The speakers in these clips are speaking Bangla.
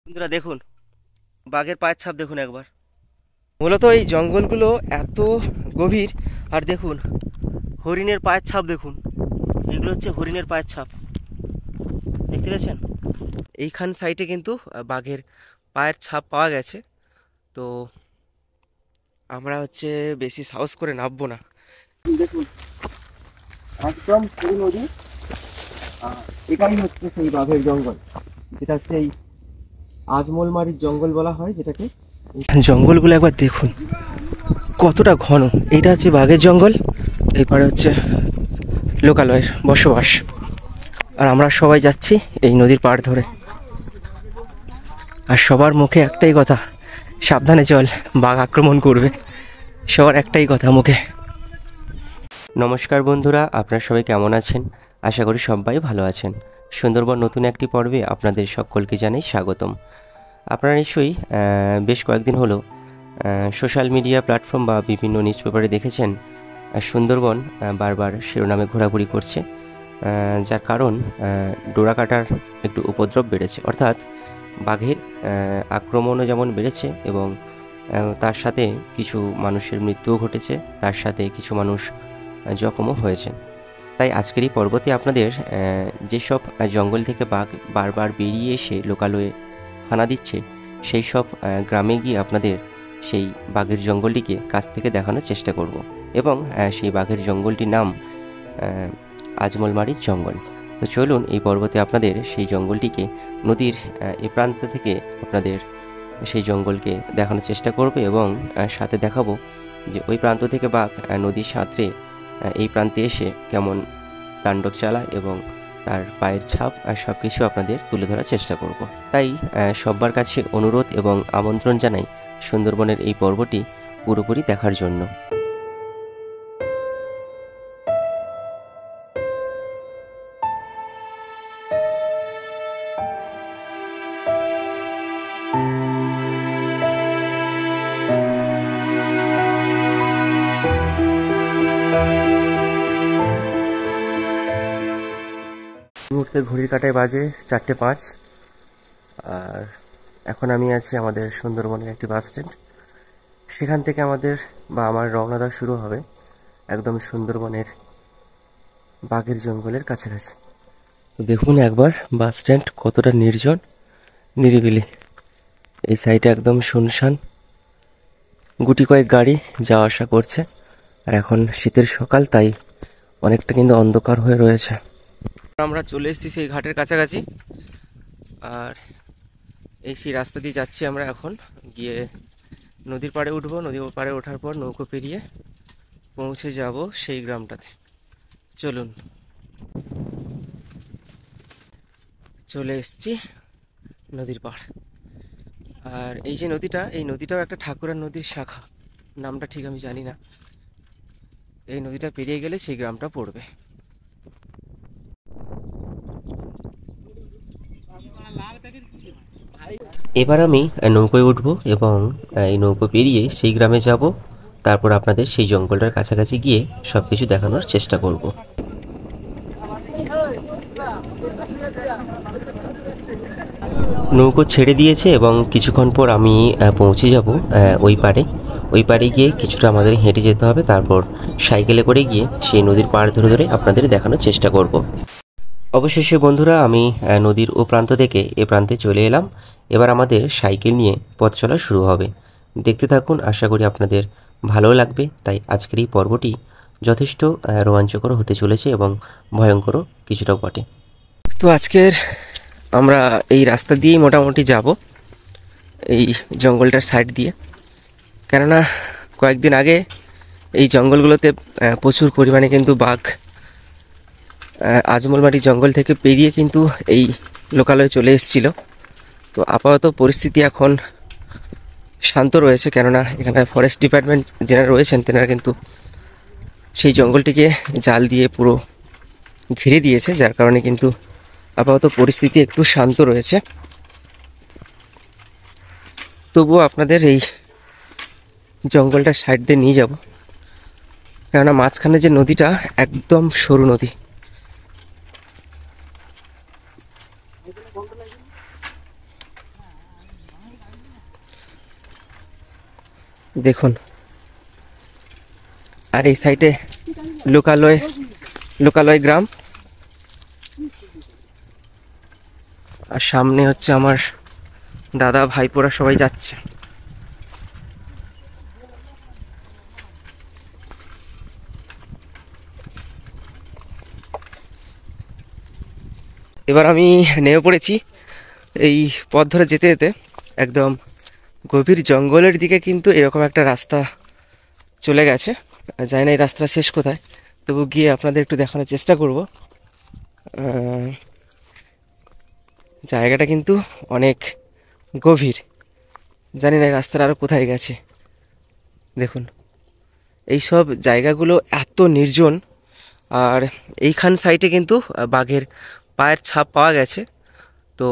বন্ধুরা দেখুন, বাঘের পায়ের ছাপ দেখুন একবার। মূলত এই জঙ্গলগুলো এত গভীর। আর দেখুন হরিণের পায়ের ছাপ দেখুন, এগুলো হচ্ছে হরিণের পায়ের ছাপ, দেখতে পেয়েছেন? এইখান সাইডে কিন্তু বাঘের পায়ের ছাপ পাওয়া গেছে। তো আমরা বেশি সাহস করে নামবো না। দেখুন একদম সরু নদী, এটাই হচ্ছে সেই বাঘের জঙ্গল, যেটা হচ্ছে এই আজমলমারির জঙ্গল বলা হয় যেটাকে। জঙ্গলগুলো একবার দেখুন কতটা ঘন। এইটা হচ্ছে বাঘের জঙ্গল, এরপরে হচ্ছে লোকালয়ের বসবাস। আর আমরা সবাই যাচ্ছি এই নদীর পাড় ধরে। আর সবার মুখে একটাই কথা, সাবধানে চল, বাঘ আক্রমণ করবে। সবার একটাই কথা মুখে। নমস্কার বন্ধুরা, আপনারা সবাই কেমন আছেন? আশা করি সবাই ভালো আছেন। সুন্দরবন নতুন একটি পর্বে আপনাদের সকলকে জানাই স্বাগতম। আপনারা নিশ্চয়ই বেশ কয়েকদিন হলো সোশ্যাল মিডিয়া প্ল্যাটফর্ম বা বিভিন্ন নিউজ পেপারে দেখেছেন সুন্দরবন বারবার শিরোনামে ঘোরাঘুরি করছে, যার কারণ ডোরা কাটার একটু উপদ্রব বেড়েছে, অর্থাৎ বাঘের আক্রমণও যেমন বেড়েছে এবং তার সাথে কিছু মানুষের মৃত্যুও ঘটেছে, তার সাথে কিছু মানুষ জখমও হয়েছে। তাই আজকের এই পর্বতে আপনাদের যেসব জঙ্গল থেকে বাঘ বারবার বেরিয়ে এসে লোকালয়ে হানা দিচ্ছে, সেই সব গ্রামে গিয়ে আপনাদের সেই বাঘের জঙ্গলটিকে কাছ থেকে দেখানোর চেষ্টা করব এবং সেই বাঘের জঙ্গলটির নাম আজমলমারির জঙ্গল। তো চলুন এই পর্বতে আপনাদের সেই জঙ্গলটিকে নদীর এ প্রান্ত থেকে আপনাদের সেই জঙ্গলকে দেখানোর চেষ্টা করবে এবং সাথে দেখাবো যে ওই প্রান্ত থেকে বাঘ নদীর সাঁতরে এই প্রান্তে এসে কেমন তাণ্ডব চালায় এবং তার পায়ের ছাপ আর সব কিছু আপনাদের তুলে ধরার চেষ্টা করব। তাই সবার কাছে অনুরোধ এবং আমন্ত্রণ জানাই সুন্দরবনের এই পর্বটি পুরোপুরি দেখার জন্য। মুহূর্তে ঘড়ির কাঁটায় বাজে 4:05। আর এখন আমি আছি আমাদের সুন্দরবনের একটি বাস স্ট্যান্ড। সেখান থেকে আমার রওনা দেওয়া শুরু হবে একদম সুন্দরবনের বাঘের জঙ্গলের কাছাকাছি। তো দেখুন একবার বাস স্ট্যান্ড কতটা নির্জন নিরিবিলি। এই সাইডে একদম শুনশান, গুটি কয়েক গাড়ি যাওয়া আসা করছে। আর এখন শীতের সকাল, তাই অনেকটা কিন্তু অন্ধকার হয়ে রয়েছে। আমরা চলে এসেছি সেই ঘাটের কাছাকাছি, আর সেই রাস্তা দিয়ে যাচ্ছি আমরা। এখন গিয়ে নদীর পাড়ে উঠবো, নদীর পাড়ে ওঠার পর নৌকো পেরিয়ে পৌঁছে যাব সেই গ্রামটাতে। চলুন, চলে এসেছি নদীর পাড়। আর এই যে নদীটা, এই নদীটাও একটা ঠাকুরার নদীর শাখা, নামটা ঠিক আমি জানি না। এই নদীটা পেরিয়ে গেলে সেই গ্রামটা পড়বে। এবার আমি নৌকোয় উঠব এবং এই নৌকো পেরিয়ে সেই গ্রামে যাব। তারপর আপনাদের সেই জঙ্গলটার কাছাকাছি গিয়ে সব কিছু দেখানোর চেষ্টা করব। নৌকো ছেড়ে দিয়েছে এবং কিছুক্ষণ পর আমি পৌঁছে যাব ওই পাড়ে গিয়ে কিছুটা আমাদের হেঁটে যেতে হবে। তারপর সাইকেলে করে গিয়ে সেই নদীর পাড় ধরে ধরে আপনাদের দেখানোর চেষ্টা করব। অবশেষে বন্ধুরা আমি নদীর ও প্রান্ত থেকে এ প্রান্তে চলে এলাম। এবার আমাদের সাইকেল নিয়ে পথ চলা শুরু হবে। দেখতে থাকুন, আশা করি আপনাদের ভালো লাগবে। তাই আজকের এই পর্বটি যথেষ্ট রোমাঞ্চকর হতে চলেছে এবং ভয়ঙ্করও কিছুটা বটে। তো আজকের আমরা এই রাস্তা দিয়েই মোটামুটি যাব, এই জঙ্গলটার সাইড দিয়ে। কেননা কয়েকদিন আগে এই জঙ্গলগুলোতে প্রচুর পরিমাণে কিন্তু বাঘ আজমলমারি জঙ্গল থেকে পেরিয়ে কিন্তু এই লোকালয়ে চলে এসেছিল। তো আপাতত পরিস্থিতি এখন শান্ত রয়েছে, কেননা এখানে ফরেস্ট ডিপার্টমেন্ট যারা রয়েছেন তেনারা কিন্তু সেই জঙ্গলটিকে জাল দিয়ে পুরো ঘিরে দিয়েছে, যার কারণে কিন্তু আপাতত পরিস্থিতি একটু শান্ত রয়েছে। তবুও আপনাদের এই জঙ্গলটার সাইড দিয়ে নিয়ে যাব, কেননা মাঝখানে যে নদীটা একদম সরু নদী। দেখুন, আর এই সাইডে লোকালয় লোকালয় গ্রাম, আর সামনে হচ্ছে আমার দাদা ভাইপোরা সবাই যাচ্ছে। এবার আমি নেমে পড়েছি এই পথ ধরে যেতে যেতে একদম গভীর জঙ্গলের দিকে, কিন্তু এরকম একটা রাস্তা চলে গেছে। জানি না এই রাস্তাটা শেষ কোথায়, তবু গিয়ে আপনাদের একটু দেখানোর চেষ্টা করব। জায়গাটা কিন্তু অনেক গভীর, জানি না এই রাস্তাটা আরও কোথায় গেছে। দেখুন, এইসব জায়গাগুলো এত নির্জন, আর এইখান সাইডে কিন্তু বাঘের পায়ের ছাপ পাওয়া গেছে। তো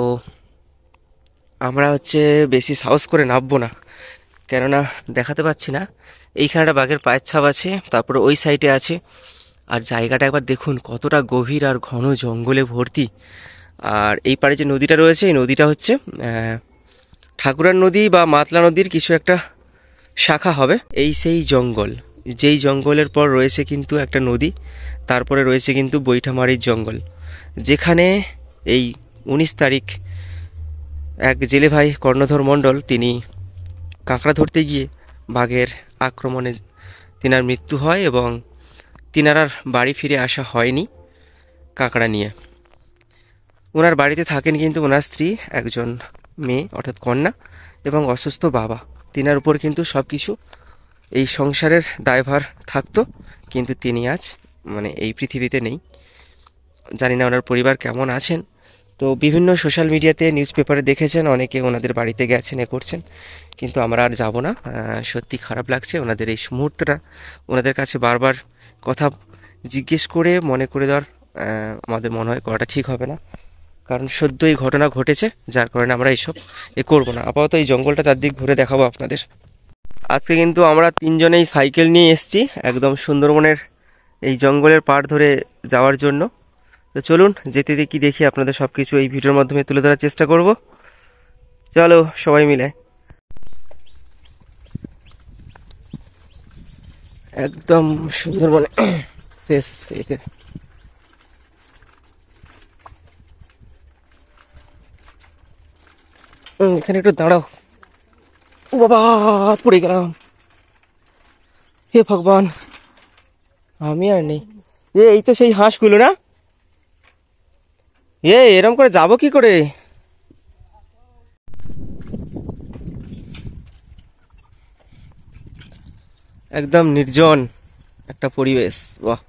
আমরা হচ্ছে বেশি সাহস করে নামবো না, কেননা দেখাতে পাচ্ছি না। এইখানে একটা বাঘের পায়ের ছাপ আছে, তারপরে ওই সাইডে আছে। আর জায়গাটা একবার দেখুন কতটা গভীর আর ঘন জঙ্গলে ভর্তি। আর এই পাড়ে যে নদীটা রয়েছে, এই নদীটা হচ্ছে ঠাকুরার নদী বা মাতলা নদীর কিছু একটা শাখা হবে। এই সেই জঙ্গল, যেই জঙ্গলের পর রয়েছে কিন্তু একটা নদী, তারপরে রয়েছে কিন্তু বৈঠামারির জঙ্গল, যেখানে এই 19 তারিখ এক জেলে ভাই কর্ণধর মণ্ডল তিনি কাঁকড়া ধরতে গিয়ে বাঘের আক্রমণে তিনার মৃত্যু হয়, এবং তিনার আর বাড়ি ফিরে আসা হয়নি কাঁকড়া নিয়ে। ওনার বাড়িতে থাকেন কিন্তু ওনার স্ত্রী, একজন মেয়ে অর্থাৎ কন্যা, এবং অসুস্থ বাবা। তিনার উপর কিন্তু সব কিছু এই সংসারের দায়ভার থাকতো, কিন্তু তিনি আজ এই পৃথিবীতে নেই। জানি না ওনার পরিবার কেমন আছেন। তো বিভিন্ন সোশ্যাল মিডিয়াতে নিউজ পেপারে দেখেছেন অনেকে ওনাদের বাড়িতে গেছেন, করছেন, কিন্তু আমরা আর যাব না। সত্যি খারাপ লাগছে ওনাদের এই মুহূর্তটা। ওনাদের কাছে বারবার কথা জিজ্ঞেস করে মনে করে দেওয়ার আমাদের মনে হয় করাটা ঠিক হবে না, কারণ সদ্য এই ঘটনা ঘটেছে, যার কারণে আমরা এইসব করবো না। আপাতত এই জঙ্গলটা চারদিক ঘুরে দেখাবো আপনাদের। আজকে কিন্তু আমরা তিনজনেই সাইকেল নিয়ে এসেছি একদম সুন্দরবনের এই জঙ্গলের পাড় ধরে যাওয়ার জন্য। তো চলুন যেতে দেখি দেখি আপনাদের সব কিছু এই ভিডিওর মাধ্যমে তুলে ধরার চেষ্টা করব। চলো সবাই মিলে। একদম সুন্দরবনে শেষ এতে। এখানে একটু দাঁড়াও, ও বাবা পড়ে গেলাম, হে ভগবান। আমি আর নেই, এই তো সেই হাঁসগুলো না, এরম করে যাব কি করে? একদম নির্জন একটা পরিবেশ, বাহ।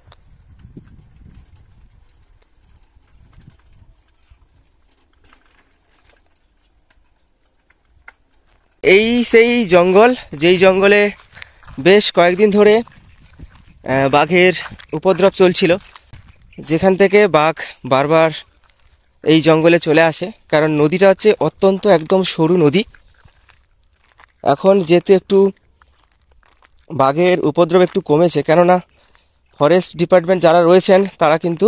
এই সেই জঙ্গল, যেই জঙ্গলে বেশ কয়েকদিন ধরে বাঘের উপদ্রব চলছিল, যেখান থেকে বাঘ বারবার এই জঙ্গলে চলে আসে, কারণ নদীটা হচ্ছে অত্যন্ত একদম সরু নদী। এখন যেহেতু একটু বাঘের উপদ্রব একটু কমেছে, কেননা ফরেস্ট ডিপার্টমেন্ট যারা রয়েছেন তারা কিন্তু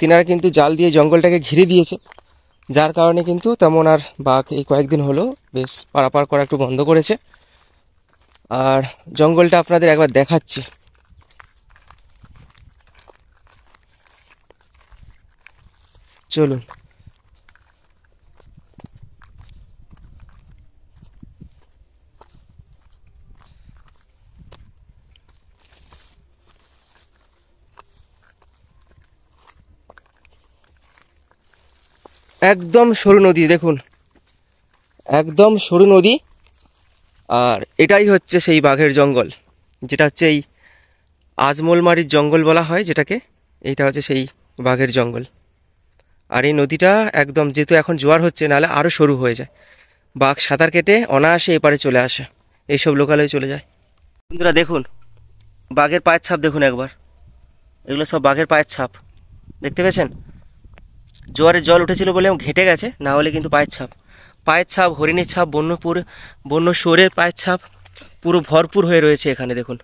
তিনারা কিন্তু জাল দিয়ে জঙ্গলটাকে ঘিরে দিয়েছে, যার কারণে কিন্তু তেমন আর বাঘ এই কয়েকদিন হলো বেশ পারাপার করা একটু বন্ধ করেছে। আর জঙ্গলটা আপনাদের একবার দেখাচ্ছি। চলুন। একদম সরু নদী, দেখুন একদম সরু নদী। আর এটাই হচ্ছে সেই বাঘের জঙ্গল, যেটা হচ্ছে এই আজমলমারির জঙ্গল বলা হয় যেটাকে। এইটা হচ্ছে সেই বাঘের জঙ্গল। আর এই নদীটা একদম, যেহেতু এখন জোয়ার হচ্ছে, নাহলে আরও সরু হয়ে যায়, বাঘ সাঁতার কেটে অনায়াসে এপারে চলে আসে, এইসব লোকালয়ে চলে যায়। বন্ধুরা দেখুন, বাঘের পায়ের ছাপ দেখুন একবার, এগুলো সব বাঘের পায়ের ছাপ, দেখতে পেয়েছেন? জোয়ারের জল উঠেছিল বলে ঘেঁটে গেছে, না হলে কিন্তু পায়ের ছাপ, পায়ের ছাপ, হরিণের ছাপ, বন্য শুয়োরের পায়ের ছাপ পুরো ভরপুর হয়ে রয়েছে এখানে দেখুন।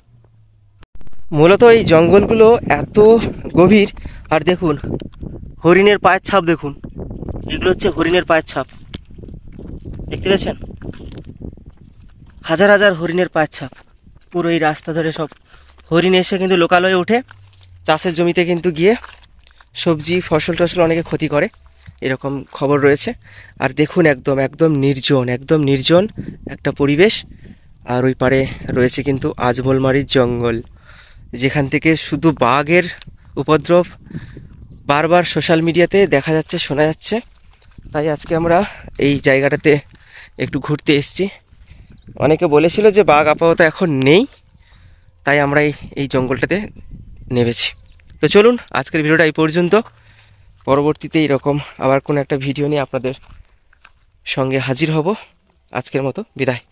মূলত এই জঙ্গলগুলো এত গভীর। আর দেখুন হরিণের পায়ের ছাপ দেখুন, এগুলো হচ্ছে হরিণের পায়ের ছাপ, দেখতে পেয়েছেন? হাজার হাজার হরিণের পায়ের ছাপ, পুরো এই রাস্তা ধরে সব হরিণ এসে কিন্তু লোকালয়ে উঠে চাষের জমিতে কিন্তু গিয়ে সবজি ফসল টসল অনেকে ক্ষতি করে, এরকম খবর রয়েছে। আর দেখুন একদম একদম নির্জন, একদম নির্জন একটা পরিবেশ। আর ওই পারে রয়েছে কিন্তু আজমলমারির জঙ্গল, যেখান থেকে শুধু বাঘের উপদ্রব বারবার সোশ্যাল মিডিয়াতে দেখা যাচ্ছে, শোনা যাচ্ছে। তাই আজকে আমরা এই জায়গাটাতে একটু ঘুরতে এসেছি। অনেকে বলেছিল যে বাঘ আপাতত এখন নেই, তাই আমরা এই জঙ্গলটাতে নেমেছি। তো চলুন আজকের ভিডিওটা এই পর্যন্ত। পরবর্তীতে এরকম আবার কোনো একটা ভিডিও নিয়ে আপনাদের সঙ্গে হাজির হব। আজকের মতো বিদায়।